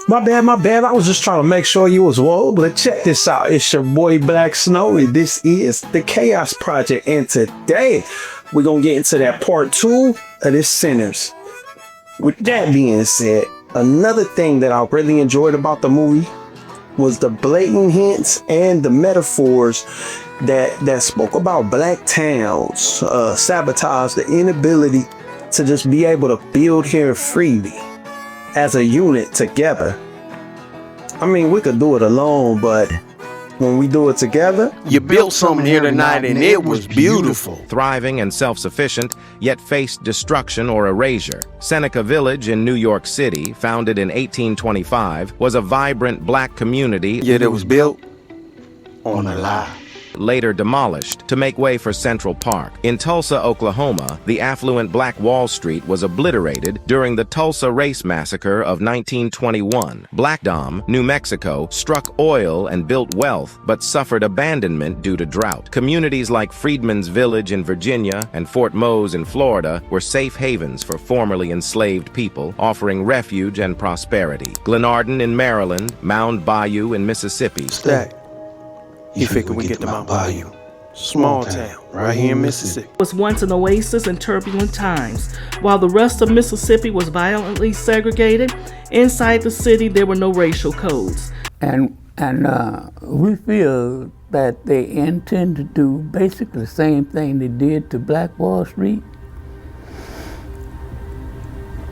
My bad, my bad. I was just trying to make sure you was woke. But check this out. It's your boy Black Snow, and this is the Chaos Project. And today, we're going to get into that part 2 of this Sinners. With that being said, another thing that I really enjoyed about the movie was the blatant hints and the metaphors that spoke about black towns, sabotage, the inability to just be able to build here freely as a unit together. I mean, we could do it alone, but when we do it together, you built something here tonight and it was beautiful. Thriving and self-sufficient, yet faced destruction or erasure. Seneca Village in New York City, founded in 1825, was a vibrant black community, Yet it was built on a lie. later demolished to make way for Central Park. In Tulsa, Oklahoma, the affluent Black Wall Street was obliterated during the Tulsa Race Massacre of 1921. Black Dom, New Mexico, struck oil and built wealth, but suffered abandonment due to drought. Communities like Freedman's Village in Virginia and Fort Mose in Florida were safe havens for formerly enslaved people, offering refuge and prosperity. Glenarden in Maryland, Mound Bayou in Mississippi. Stack. You figure we get to Mount Bayou. Small town, right here in Mississippi. Was once an oasis in turbulent times. While the rest of Mississippi was violently segregated, inside the city there were no racial codes. And we feel that they intend to do basically the same thing they did to Black Wall Street.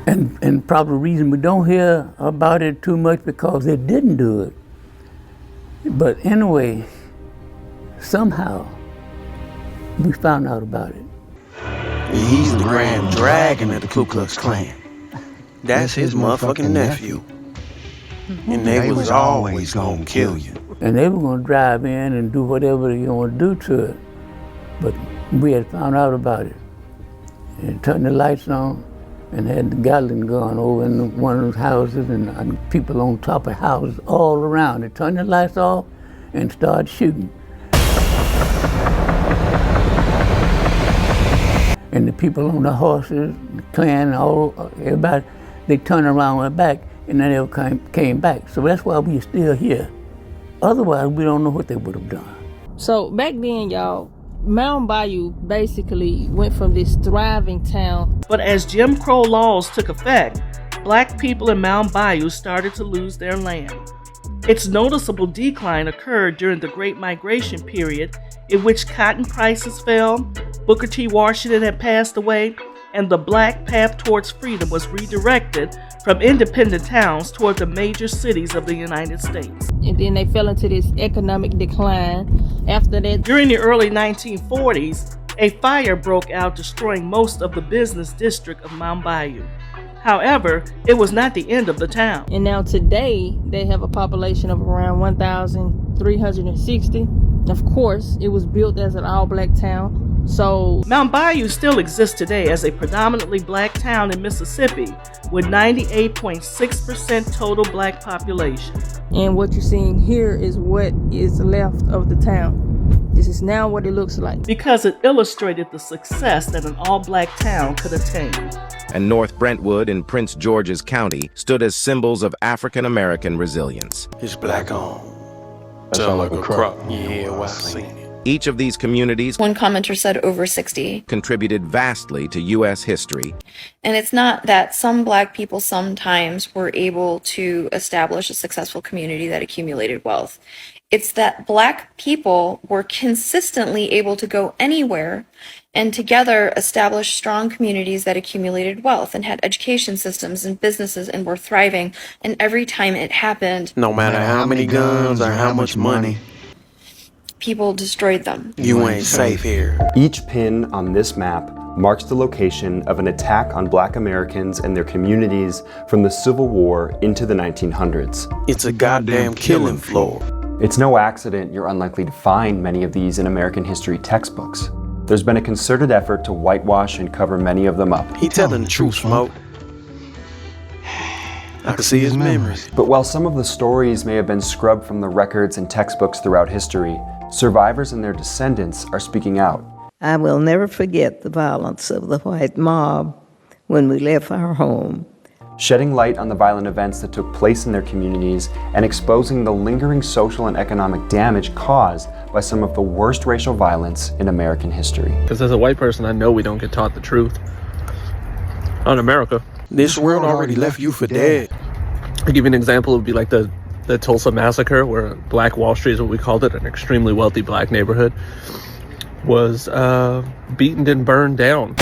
And probably the reason we don't hear about it too much because they didn't do it. But anyway, somehow we found out about it. He's the grand dragon of the Ku Klux Klan. That's his motherfucking nephew. And they was always gonna kill you. And they were gonna drive in and do whatever they want to do to it. But we had found out about it. And turned the lights on and had the Gatling gun over in one of those houses and people on top of houses all around. They turned the lights off and started shooting. And the people on the horses, the Klan, everybody, they turned around and went back, and then they came back. So that's why we're still here. Otherwise, we don't know what they would have done. So back then, y'all, Mound Bayou basically went from this thriving town. But as Jim Crow laws took effect, black people in Mound Bayou started to lose their land. Its noticeable decline occurred during the Great Migration period, in which cotton prices fell, Booker T. Washington had passed away, and the black path towards freedom was redirected from independent towns toward the major cities of the United States. And then they fell into this economic decline. After that, During the early 1940s, a fire broke out, destroying most of the business district of Mound Bayou. However, it was not the end of the town. and now today, they have a population of around 1,360. Of course, it was built as an all-black town. So Mound Bayou still exists today as a predominantly black town in Mississippi with 98.6% total black population. and what you're seeing here is what is left of the town. This is now what it looks like. Because it illustrated the success that an all-black town could attain. And North Brentwood in Prince George's County stood as symbols of African-American resilience. It's black on. Sound like a crop. Yeah, well, I seen it. Each of these communities, One commenter said over 60. contributed vastly to U.S. history. And it's not that some black people sometimes were able to establish a successful community that accumulated wealth. It's that black people were consistently able to go anywhere and together establish strong communities that accumulated wealth and had education systems and businesses and were thriving. And every time it happened, No matter how many guns or how much money, people destroyed them. you ain't safe here. Each pin on this map marks the location of an attack on Black Americans and their communities from the Civil War into the 1900s. It's a goddamn killing floor. It's no accident you're unlikely to find many of these in American history textbooks. There's been a concerted effort to whitewash and cover many of them up. He telling the truth, Smoke. I can see his memories. But while some of the stories may have been scrubbed from the records and textbooks throughout history, survivors and their descendants are speaking out. I will never forget the violence of the white mob when we left our home. shedding light on the violent events that took place in their communities and exposing the lingering social and economic damage caused by some of the worst racial violence in American history. Because as a white person, I know we don't get taught the truth on America. This world already left you for dead. I'll give you an example. It would be like the Tulsa Massacre, where Black Wall Street is what we called it, an extremely wealthy black neighborhood, was beaten and burned down.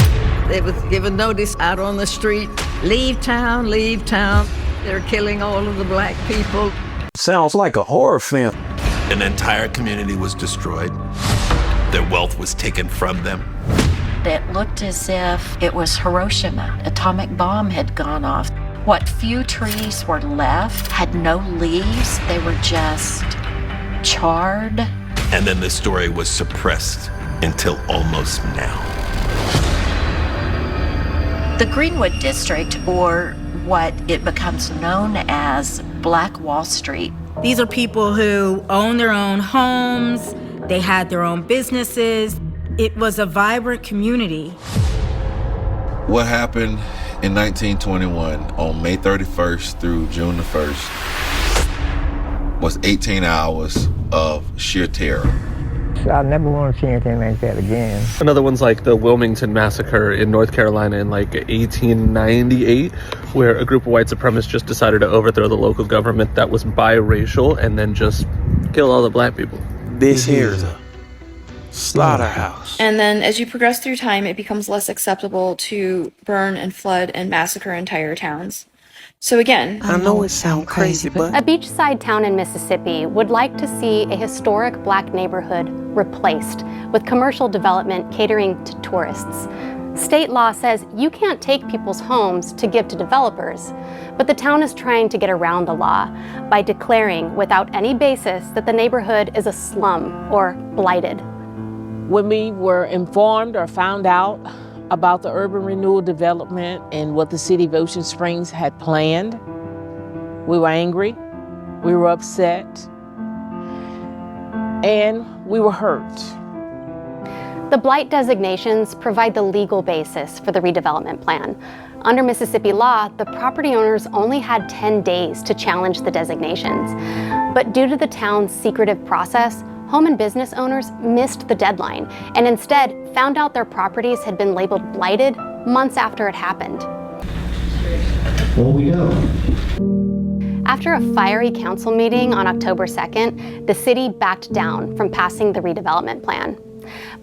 They was given notice out on the street, leave town, leave town. They're killing all of the black people. Sounds like a horror film. An entire community was destroyed. Their wealth was taken from them. It looked as if it was Hiroshima. Atomic bomb had gone off. What few trees were left had no leaves. They were just charred. And then the story was suppressed until almost now. The Greenwood District, or what it becomes known as Black Wall Street. These are people who own their own homes, they had their own businesses. It was a vibrant community. What happened in 1921 on May 31st through June the 1st was 18 hours of sheer terror. I never want to see anything like that again. Another one's like the Wilmington Massacre in North Carolina in like 1898, where a group of white supremacists just decided to overthrow the local government that was biracial and then just kill all the black people. This here is a slaughterhouse. And then as you progress through time, it becomes less acceptable to burn and flood and massacre entire towns. So again, I know it sounds crazy, but a beachside town in Mississippi would like to see a historic black neighborhood replaced with commercial development catering to tourists. State law says you can't take people's homes to give to developers, but the town is trying to get around the law by declaring without any basis that the neighborhood is a slum or blighted. When we were informed or found out about the urban renewal development and what the city of Ocean Springs had planned, we were angry, we were upset, and we were hurt. The blight designations provide the legal basis for the redevelopment plan. Under Mississippi law, the property owners only had 10 days to challenge the designations. But due to the town's secretive process, home and business owners missed the deadline and instead found out their properties had been labeled blighted months after it happened. Well, we go. After a fiery council meeting on October 2nd, the city backed down from passing the redevelopment plan.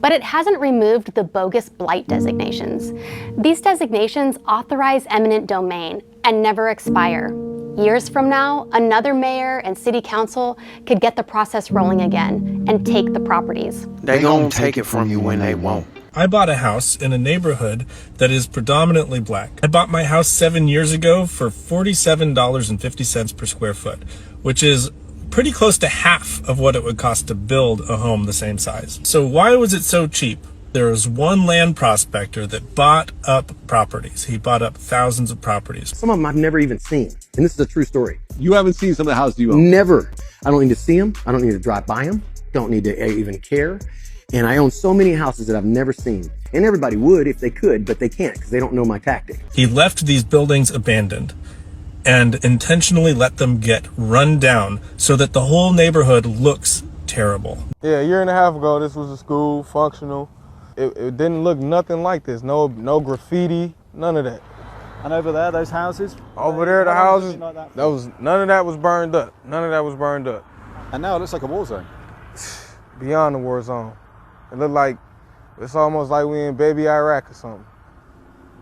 But it hasn't removed the bogus blight designations. These designations authorize eminent domain and never expire. Years from now, another mayor and city council could get the process rolling again and take the properties. They gonna take it from you when they won't. I bought a house in a neighborhood that is predominantly black. I bought my house 7 years ago for $47.50 per square foot, which is pretty close to half of what it would cost to build a home the same size. So why was it so cheap? There was one land prospector that bought up properties. He bought up thousands of properties. Some of them I've never even seen. And this is a true story. You haven't seen some of the houses you own? Never. I don't need to see them. I don't need to drive by them. Don't need to even care. And I own so many houses that I've never seen. And everybody would if they could, but they can't because they don't know my tactic. He left these buildings abandoned and intentionally let them get run down so that the whole neighborhood looks terrible. Yeah, a year and a half ago, this was a school, functional. It didn't look nothing like this. No graffiti, none of that. And over there, those houses? Over there, the houses, none of that was burned up. None of that was burned up. And now it looks like a war zone. Beyond the war zone. It looked like, it's almost like we in baby Iraq or something.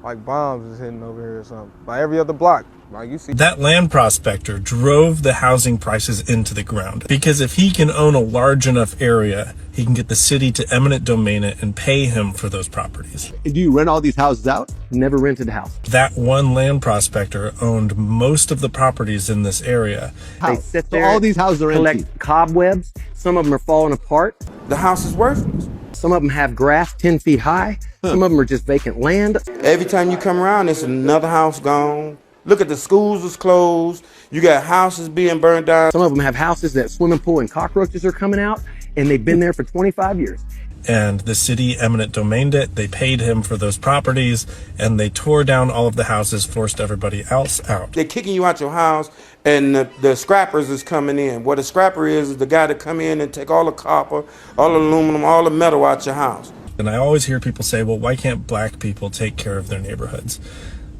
Like bombs is hitting over here or something. Like every other block. Like you see. That land prospector drove the housing prices into the ground because if he can own a large enough area, he can get the city to eminent domain it and pay him for those properties. Do you rent all these houses out? Never rented a house. That one land prospector owned most of the properties in this area. They sit there, so all these houses are collect empty. cobwebs. Some of them are falling apart. The house is worthless. Some of them have grass 10 feet high. Some of them are just vacant land. Every time you come around, there's another house gone. Look at the schools is closed. You got houses being burned down. Some of them have houses that swimming pool and cockroaches are coming out, and they've been there for 25 years. and the city eminent domained it. They paid him for those properties, and they tore down all of the houses, forced everybody else out. They're kicking you out your house, and the scrappers is coming in. What a scrapper is the guy that come in and take all the copper, all the aluminum, all the metal out your house. And I always hear people say, well, why can't black people take care of their neighborhoods?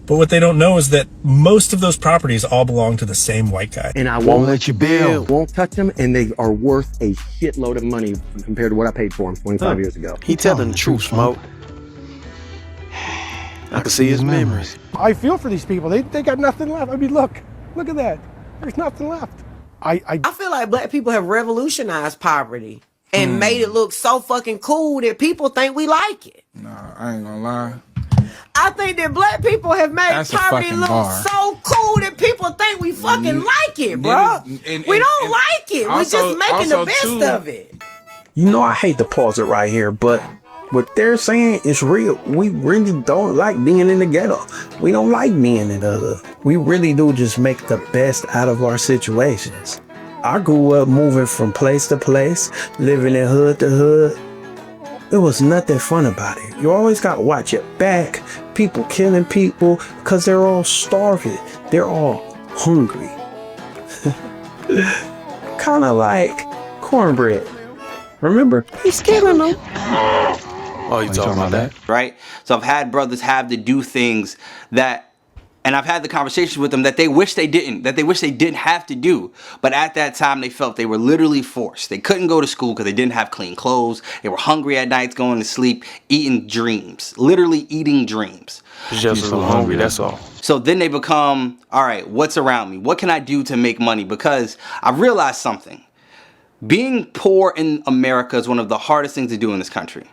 But what they don't know is that most of those properties all belong to the same white guy. And I won't let you build. Won't touch them, and they are worth a shitload of money compared to what I paid for them 25 years ago. He telling the truth, Smoke. I can see his memories. I feel for these people. They got nothing left. I mean, look at that. There's nothing left. I feel like black people have revolutionized poverty and made it look so fucking cool that people think we like it. Nah, I ain't gonna lie. I think that black people have made That's a poverty fucking look bar. so cool that people think we fucking like it, bro. We don't like it. We're just making the best of it. You know, I hate to pause it right here, but what they're saying is real. We really don't like being in the ghetto. We don't like being in the other. We really do just make the best out of our situations. I grew up moving from place to place, living in hood to hood. There was nothing fun about it. You always got to watch your back. People killing people because they're all starving. They're all hungry. Kind of like cornbread. Remember? He's killing them. Oh, you talking about that? Right? So I've had brothers have to do things that, and I've had the conversation with them that they wish they didn't have to do. But at that time, they felt they were literally forced. They couldn't go to school because they didn't have clean clothes. They were hungry at nights, going to sleep, eating dreams, literally eating dreams. Just a little hungry, that's all. So then they become, all right, what's around me? What can I do to make money? Because I realized something. Being poor in America is one of the hardest things to do in this country.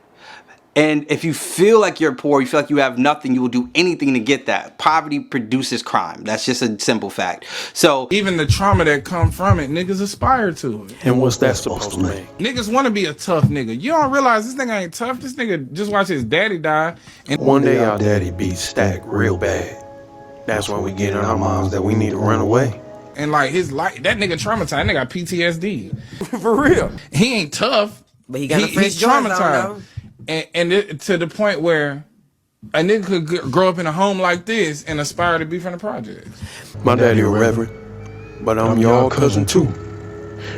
And if you feel like you're poor, you feel like you have nothing, you will do anything to get that. Poverty produces crime. That's just a simple fact. So even the trauma that come from it, niggas aspire to it. And what's that supposed to mean? Niggas want to be a tough nigga. You don't realize this nigga ain't tough. This nigga just watched his daddy die. And one day our daddy beat Stack real bad. That's when we get in our minds that we need to run away. And like his life, that nigga traumatized. That nigga got PTSD. For real. He ain't tough. But he got he's traumatized. And it, to the point where a nigga could grow up in a home like this and aspire to be from the projects. My daddy a reverend, but I'm y'all cousin too.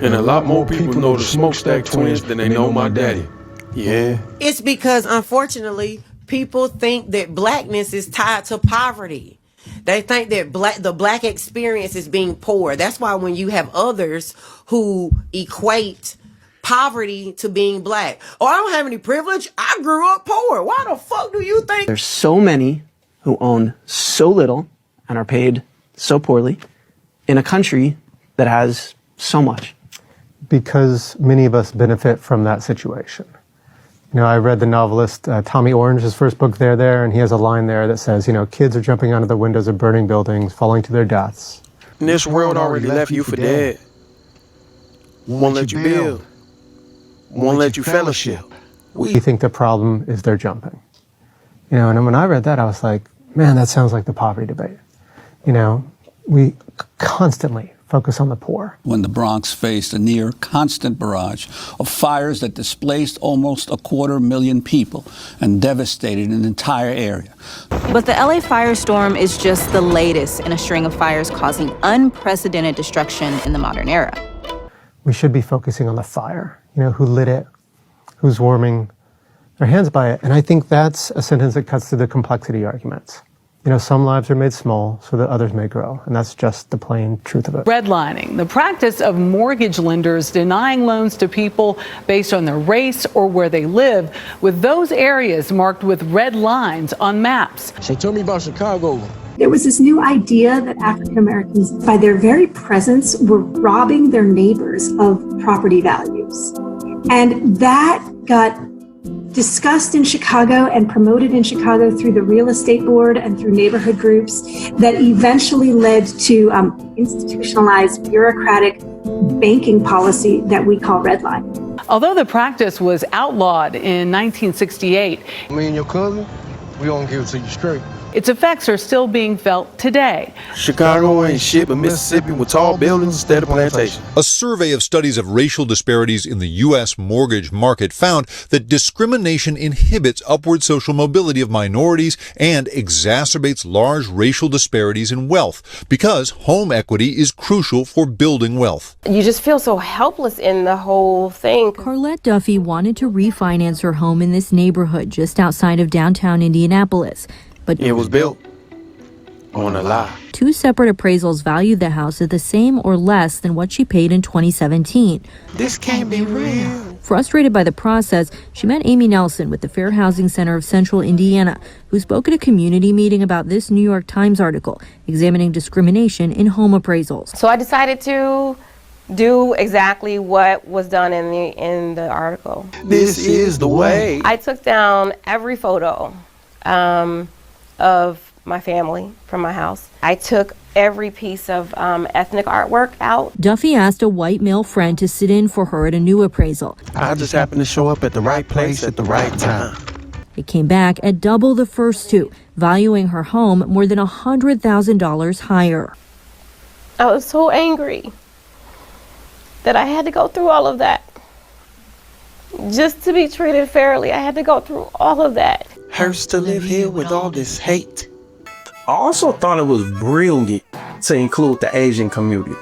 And a lot more people know the Smokestack twins than they know my daddy. Yeah. It's because, unfortunately, people think that blackness is tied to poverty. They think that the black experience is being poor. That's why when you have others who equate poverty to being black. Oh, I don't have any privilege. I grew up poor. Why the fuck do you think? There's so many who own so little and are paid so poorly in a country that has so much. Because many of us benefit from that situation. You know, I read the novelist Tommy Orange's first book, There, and he has a line there that says, you know, kids are jumping out of the windows of burning buildings, falling to their deaths. And this world already left you for dead. Won't let you build. Won't let you fellowship. We think the problem is they're jumping. You know, and when I read that, I was like, man, that sounds like the poverty debate. You know, we constantly focus on the poor. When the Bronx faced a near constant barrage of fires that displaced almost 250,000 people and devastated an entire area. But the LA firestorm is just the latest in a string of fires causing unprecedented destruction in the modern era. We should be focusing on the fire. You know, who lit it, who's warming their hands by it. And I think that's a sentence that cuts to the complexity arguments. You know, some lives are made small so that others may grow. And that's just the plain truth of it. Redlining, the practice of mortgage lenders denying loans to people based on their race or where they live, with those areas marked with red lines on maps. So tell me about Chicago. There was this new idea that African Americans, by their very presence, were robbing their neighbors of property values. And that got discussed in Chicago and promoted in Chicago through the real estate board and through neighborhood groups that eventually led to institutionalized bureaucratic banking policy that we call redlining. Although the practice was outlawed in 1968, Me and your cousin, we gonna give it to you straight. Its effects are still being felt today. Chicago ain't shit but Mississippi with tall buildings instead of plantations. A survey of studies of racial disparities in the U.S. mortgage market found that discrimination inhibits upward social mobility of minorities and exacerbates large racial disparities in wealth because home equity is crucial for building wealth. You just feel so helpless in the whole thing. Carlette Duffy wanted to refinance her home in this neighborhood just outside of downtown Indianapolis, but it was built on a lie. Two separate appraisals valued the house at the same or less than what she paid in 2017. This can't be real. Frustrated by the process, she met Amy Nelson with the Fair Housing Center of Central Indiana, who spoke at a community meeting about this New York Times article examining discrimination in home appraisals. So I decided to do exactly what was done in the article. This is the way. I took down every photo of my family from my house. I took every piece of ethnic artwork out. Duffy asked a white male friend to sit in for her at a new appraisal. I just happened to show up at the right place at the right time. It came back at double the first two, valuing her home more than $100,000 higher. I was so angry that I had to go through all of that. Just to be treated fairly, I had to go through all of that. Hurts to live here with all this hate. I also thought it was brilliant to include the Asian community.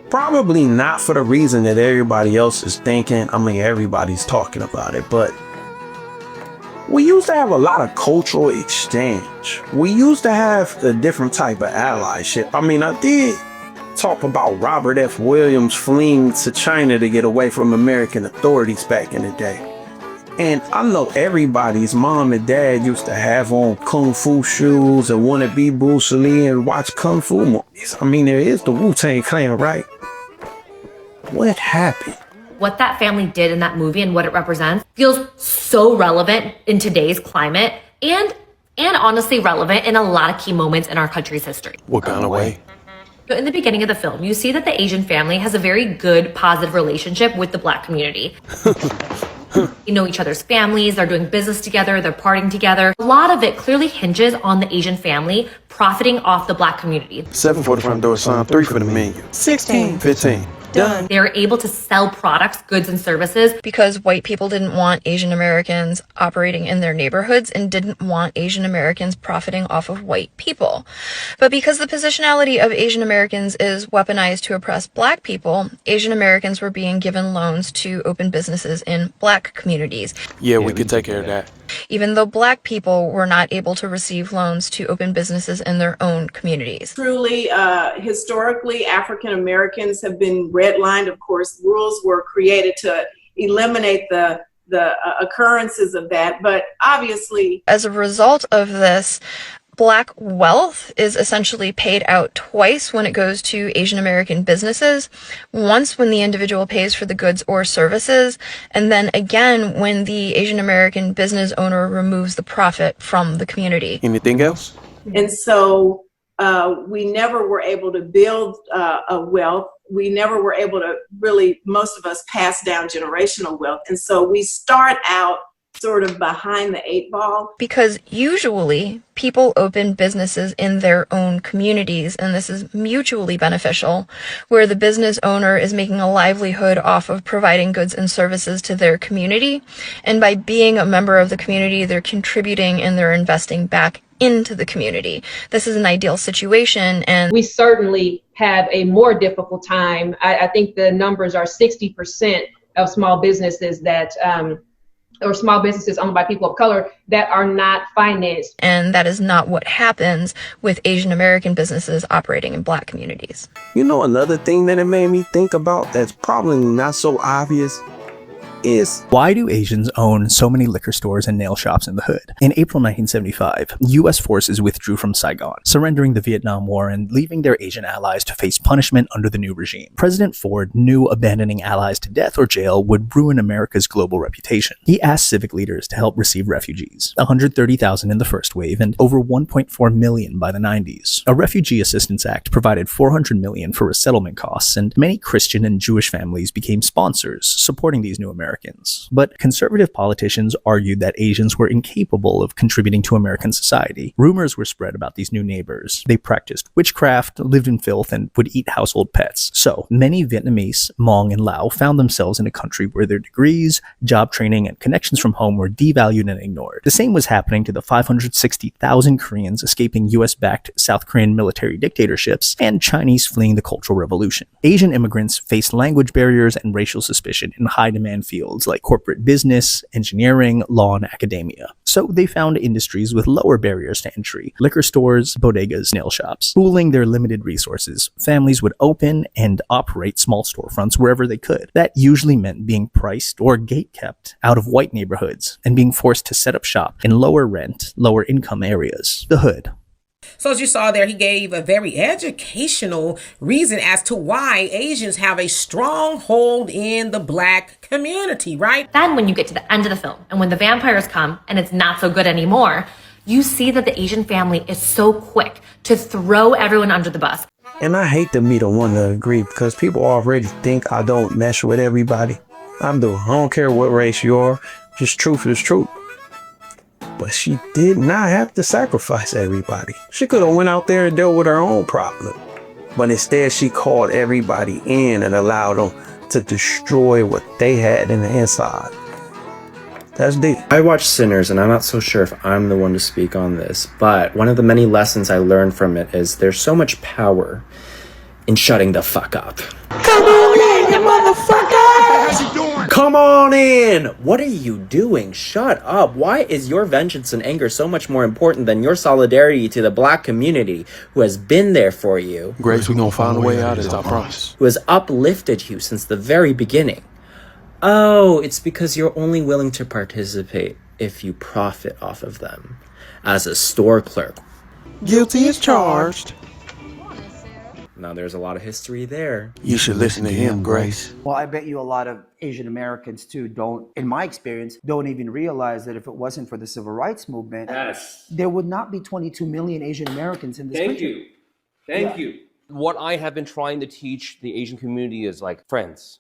Probably not for the reason that everybody else is thinking. I mean, everybody's talking about it, but we used to have a lot of cultural exchange. We used to have a different type of allyship. I mean, I did talk about Robert F. Williams fleeing to China to get away from American authorities back in the day. And I know everybody's mom and dad used to have on kung fu shoes and want to be Bruce Lee and watch kung fu movies. I mean, there is the Wu-Tang Clan, right? What happened? What that family did in that movie and what it represents feels so relevant in today's climate and honestly relevant in a lot of key moments in our country's history. What kind of way? In the beginning of the film, you see that the Asian family has a very good, positive relationship with the Black community. You know each other's families, they're doing business together, they're partying together. A lot of it clearly hinges on the Asian family profiting off the Black community. 7 for the front door sign, 3 for the menu. 16. 15. Done. They were able to sell products, goods, and services because white people didn't want Asian Americans operating in their neighborhoods and didn't want Asian Americans profiting off of white people. But because the positionality of Asian Americans is weaponized to oppress Black people, Asian Americans were being given loans to open businesses in Black communities. Yeah, we could take care of that. Even though Black people were not able to receive loans to open businesses in their own communities. Truly, historically, African Americans have been redlined. Of course, rules were created to eliminate the occurrences of that. But obviously, as a result of this, Black wealth is essentially paid out twice when it goes to Asian American businesses. Once when the individual pays for the goods or services, and then again when the Asian American business owner removes the profit from the community. Anything else? And so we never were able to build a wealth. We never were able to really, most of us, pass down generational wealth. And so we start out sort of behind the 8 ball. Because usually people open businesses in their own communities, and this is mutually beneficial, where the business owner is making a livelihood off of providing goods and services to their community. And by being a member of the community, they're contributing and they're investing back into the community. This is an ideal situation, and we certainly have a more difficult time. I think the numbers are 60% of small businesses that or small businesses owned by people of color that are not financed. And that is not what happens with Asian American businesses operating in Black communities. You know, another thing that it made me think about that's probably not so obvious is, why do Asians own so many liquor stores and nail shops in the hood? In April 1975, U.S. forces withdrew from Saigon, surrendering the Vietnam War and leaving their Asian allies to face punishment under the new regime. President Ford knew abandoning allies to death or jail would ruin America's global reputation. He asked civic leaders to help receive refugees, 130,000 in the first wave and over 1.4 million by the 90s. A Refugee Assistance Act provided $400 million for resettlement costs, and many Christian and Jewish families became sponsors, supporting these new Americans. Americans. But conservative politicians argued that Asians were incapable of contributing to American society. Rumors were spread about these new neighbors. They practiced witchcraft, lived in filth, and would eat household pets. So many Vietnamese, Hmong, and Lao found themselves in a country where their degrees, job training, and connections from home were devalued and ignored. The same was happening to the 560,000 Koreans escaping US-backed South Korean military dictatorships and Chinese fleeing the Cultural Revolution. Asian immigrants faced language barriers and racial suspicion in high-demand fields like corporate business, engineering, law, and academia. So they found industries with lower barriers to entry: liquor stores, bodegas, nail shops. Pooling their limited resources, families would open and operate small storefronts wherever they could. That usually meant being priced or gate-kept out of white neighborhoods and being forced to set up shop in lower rent, lower income areas, the hood. So as you saw there, he gave a very educational reason as to why Asians have a strong hold in the Black community, right? Then when you get to the end of the film and when the vampires come and it's not so good anymore, you see that the Asian family is so quick to throw everyone under the bus. And I hate to be the one to agree because people already think I don't mess with everybody. I do. I don't care what race you are. Just truth is truth. But she did not have to sacrifice everybody. She could have went out there and dealt with her own problem. But instead she called everybody in and allowed them to destroy what they had in the inside. That's deep. I watched Sinners and I'm not so sure if I'm the one to speak on this, but one of the many lessons I learned from it is there's so much power in shutting the fuck up. Come on in, you motherfucker! How's you doing? Come on in! What are you doing? shut up. Why is your vengeance and anger so much more important than your solidarity to the Black community who has been there for you? Grace, we're gonna find a way out, is our promise. Who has uplifted you since the very beginning. Oh, it's because you're only willing to participate if you profit off of them. As a store clerk. Guilty as charged. Now there's a lot of history there. You should listen to him, Grace. Well, I bet you a lot of Asian Americans too don't, in my experience, don't even realize that if it wasn't for the Civil Rights Movement, there would not be 22 million Asian Americans in this country. Thank you. What I have been trying to teach the Asian community is like, friends,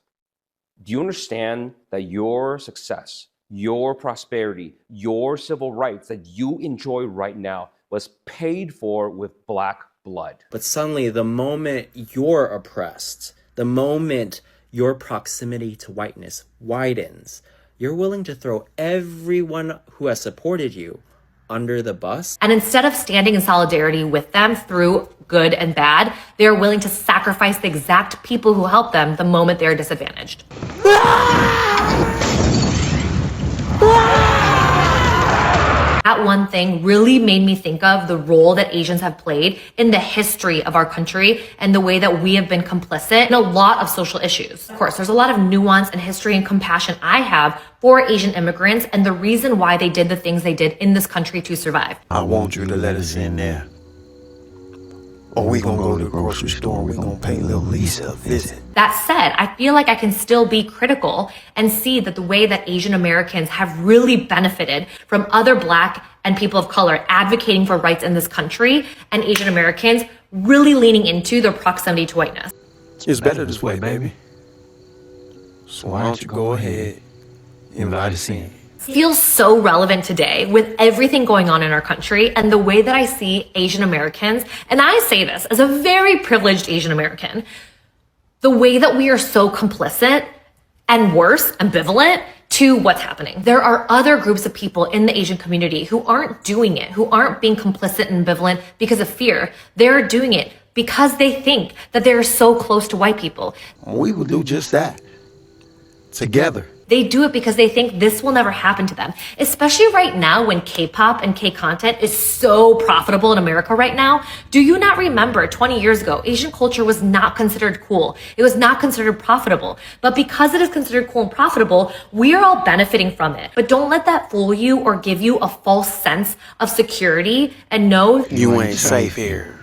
do you understand that your success, your prosperity, your civil rights that you enjoy right now was paid for with Black blood? But suddenly, the moment you're oppressed, the moment your proximity to whiteness widens, you're willing to throw everyone who has supported you under the bus. And instead of standing in solidarity with them through good and bad, they're willing to sacrifice the exact people who help them the moment they're disadvantaged. That one thing really made me think of the role that Asians have played in the history of our country and the way that we have been complicit in a lot of social issues. Of course, there's a lot of nuance and history and compassion I have for Asian immigrants and the reason why they did the things they did in this country to survive. I want you to let us in there. Or we gonna go to the grocery store and we gonna pay little Lisa a visit. That said, I feel like I can still be critical and see that the way that Asian Americans have really benefited from other Black and people of color advocating for rights in this country and Asian Americans really leaning into their proximity to whiteness. It's better this way, baby. So why don't you go ahead, invite us in. Feels so relevant today with everything going on in our country and the way that I see Asian Americans, and I say this as a very privileged Asian American, the way that we are so complicit and worse, ambivalent to what's happening. There are other groups of people in the Asian community who aren't doing it, who aren't being complicit and ambivalent because of fear. They're doing it because they think that they're so close to white people. We will do just that. Together. They do it because they think this will never happen to them, especially right now when K-pop and K-content is so profitable in America right now. Do you not remember 20 years ago, Asian culture was not considered cool. It was not considered profitable. But because it is considered cool and profitable, we are all benefiting from it. But don't let that fool you or give you a false sense of security and know you ain't safe here.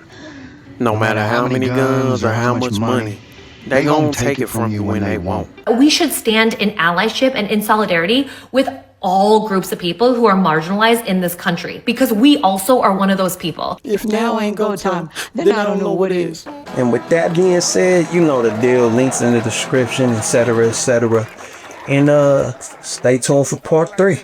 No matter how many guns or how much money. They gonna take it from you when they want. We should stand in allyship and in solidarity with all groups of people who are marginalized in this country because we also are one of those people. If now ain't go time, then I don't know what is. And with that being said, you know the deal, links in the description, etc., etc. And stay tuned for part 3.